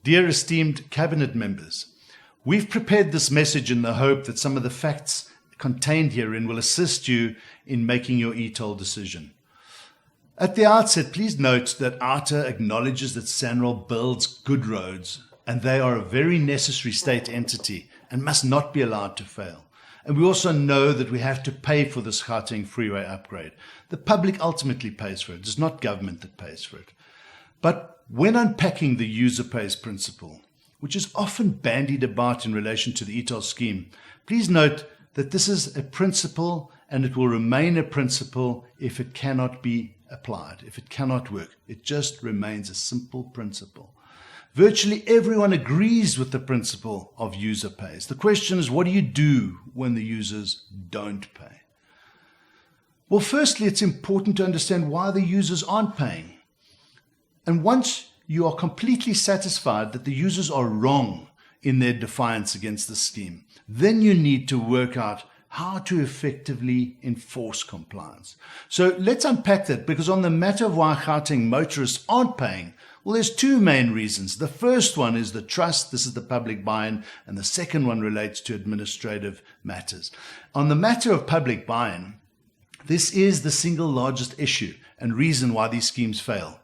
Dear esteemed cabinet members, we've prepared this message in the hope that some of the facts contained herein will assist you in making your e-toll decision. At the outset, please note that OUTA acknowledges that SANRAL builds good roads, and they are a very necessary state entity and must not be allowed to fail. And we also know that we have to pay for this Gauteng freeway upgrade. The public ultimately pays for it. It's not government that pays for it. But when unpacking the user pays principle, which is often bandied about in relation to the e-toll scheme, please note that this is a principle and it will remain a principle if it cannot be applied, if it cannot work. It just remains a simple principle. Virtually everyone agrees with the principle of user pays. The question is, what do you do when the users don't pay? Well, firstly, it's important to understand why the users aren't paying. And once you are completely satisfied that the users are wrong in their defiance against the scheme, then you need to work out how to effectively enforce compliance. So let's unpack that, because on the matter of why Gauteng motorists aren't paying, well, there's two main reasons. The first one is the trust. This is the public buy-in. And the second one relates to administrative matters. On the matter of public buy-in, this is the single largest issue and reason why these schemes fail.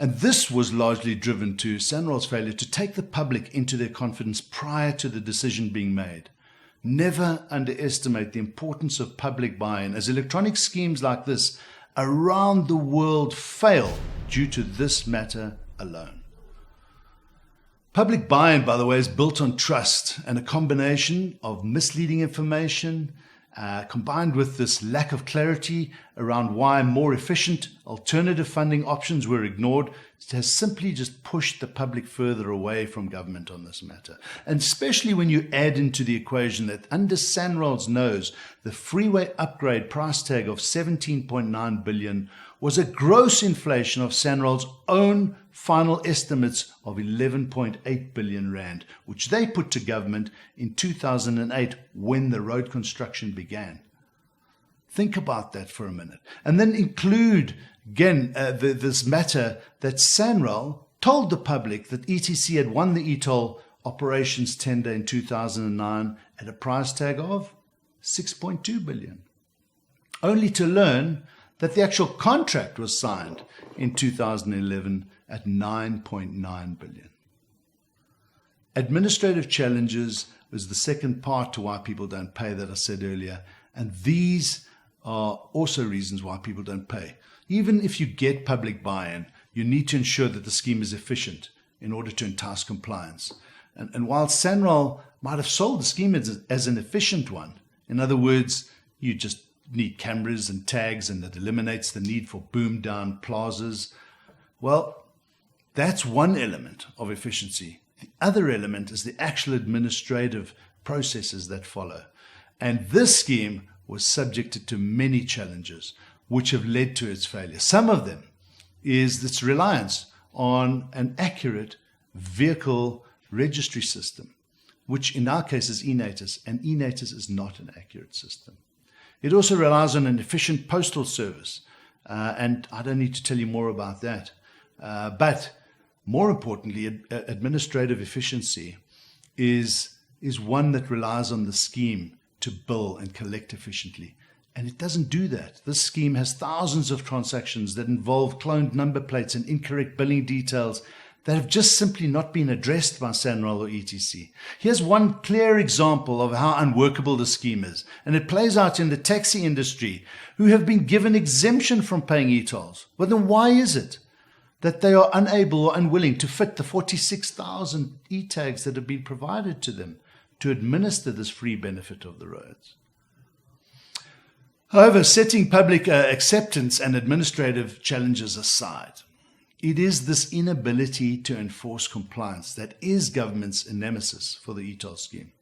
And this was largely driven to SANRAL's failure to take the public into their confidence prior to the decision being made. Never underestimate the importance of public buy-in, as electronic schemes like this around the world fail due to this matter alone. Public buy-in, by the way, is built on trust and a combination of misleading information combined with this lack of clarity around why more efficient alternative funding options were ignored, has simply just pushed the public further away from government on this matter. And especially when you add into the equation that under SANRAL's nose, the freeway upgrade price tag of 17.9 billion was a gross inflation of SANRAL's own final estimates of 11.8 billion rand, which they put to government in 2008 when the road construction began. Think about that for a minute. And then include, again, this matter that SANRAL told the public that ETC had won the e-toll operations tender in 2009 at a price tag of 6.2 billion, only to learn that the actual contract was signed in 2011 at 9.9 billion. Administrative challenges was the second part to why people don't pay that I said earlier, and these are also reasons why people don't pay. Even if you get public buy-in, you need to ensure that the scheme is efficient in order to entice compliance. And while SANRAL might have sold the scheme as an efficient one, in other words, you just need cameras and tags and that eliminates the need for boom down plazas, well, that's one element of efficiency. The other element is the actual administrative processes that follow. And this scheme was subjected to many challenges which have led to its failure. Some of them is its reliance on an accurate vehicle registry system, which in our case is eNatus, and eNatus is not an accurate system. It also relies on an efficient postal service, and I don't need to tell you more about that. But more importantly, administrative efficiency is one that relies on the scheme to bill and collect efficiently. And it doesn't do that. This scheme has thousands of transactions that involve cloned number plates and incorrect billing details that have just simply not been addressed by SANRAL or ETC. Here's one clear example of how unworkable the scheme is, and it plays out in the taxi industry, who have been given exemption from paying e-tolls. Well, then why is it that they are unable or unwilling to fit the 46,000 e-tags that have been provided to them to administer this free benefit of the roads? However, setting public acceptance and administrative challenges aside, it is this inability to enforce compliance that is government's nemesis for the e-toll scheme.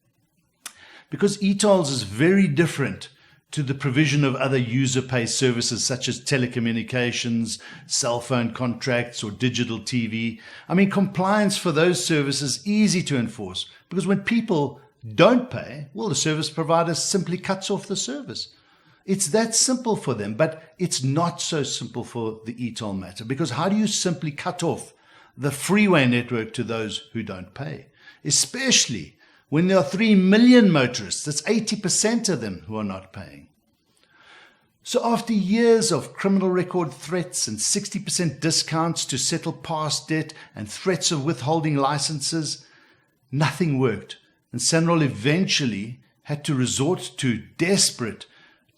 Because e-tolls is very different to the provision of other user pay services such as telecommunications, cell phone contracts, or digital TV. I mean, compliance for those services is easy to enforce because when people don't pay, well, the service provider simply cuts off the service. It's that simple for them, but it's not so simple for the e-toll matter, because how do you simply cut off the freeway network to those who don't pay, especially when there are 3 million motorists. That's 80% of them who are not paying. So after years of criminal record threats and 60% discounts to settle past debt and threats of withholding licenses, nothing worked. And Sanral eventually had to resort to desperate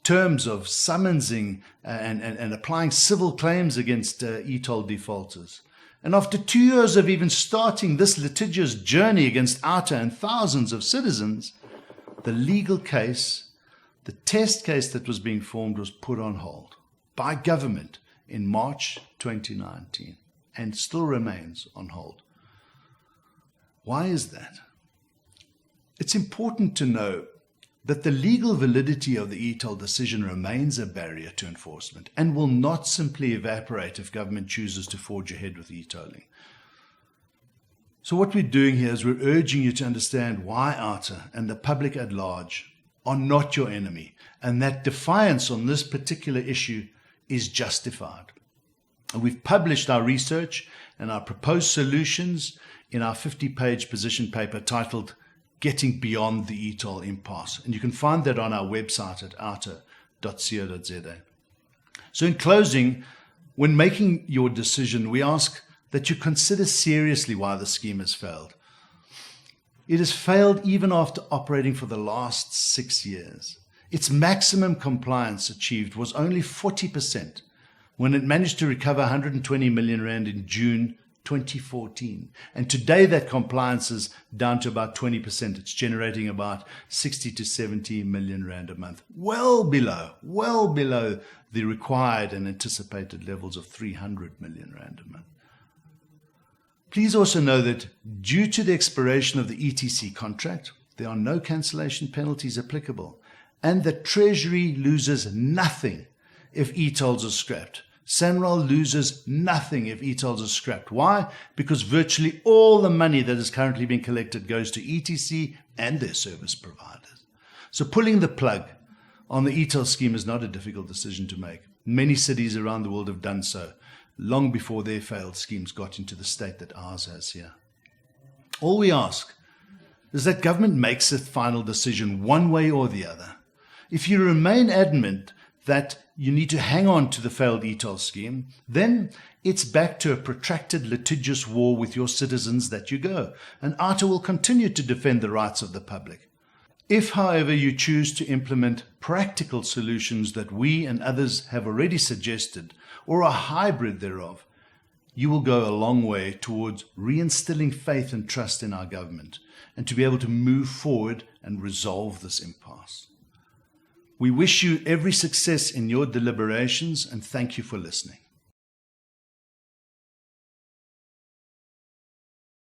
terms of summonsing and applying civil claims against e-toll defaulters. And after 2 years of even starting this litigious journey against OUTA and thousands of citizens, the legal case, the test case that was being formed, was put on hold by government in March 2019 and still remains on hold. Why is that? It's important to know that the legal validity of the e-toll decision remains a barrier to enforcement and will not simply evaporate if government chooses to forge ahead with e-tolling. So what we're doing here is we're urging you to understand why OUTA and the public at large are not your enemy, and that defiance on this particular issue is justified. And we've published our research and our proposed solutions in our 50-page position paper titled Getting Beyond the e-toll Impasse. And you can find that on our website at outa.co.za. So in closing, when making your decision, we ask that you consider seriously why the scheme has failed. It has failed even after operating for the last 6 years. Its maximum compliance achieved was only 40% when it managed to recover 120 million rand in June 2014. And today that compliance is down to about 20%. It's generating about 60 to 70 million rand a month, well below the required and anticipated levels of 300 million rand a month. Please also know that due to the expiration of the ETC contract, there are no cancellation penalties applicable, and the Treasury loses nothing if e-tolls are scrapped. Sanral loses nothing if e-tolls are scrapped. Why? Because virtually all the money that is currently being collected goes to ETC and their service providers. So pulling the plug on the e-toll scheme is not a difficult decision to make. Many cities around the world have done so long before their failed schemes got into the state that ours has here. All we ask is that government makes a final decision one way or the other. If you remain adamant that you need to hang on to the failed e-toll scheme, then it's back to a protracted litigious war with your citizens that you go, and OUTA will continue to defend the rights of the public. If, however, you choose to implement practical solutions that we and others have already suggested, or a hybrid thereof, you will go a long way towards reinstilling faith and trust in our government, and to be able to move forward and resolve this impasse. We wish you every success in your deliberations, and thank you for listening.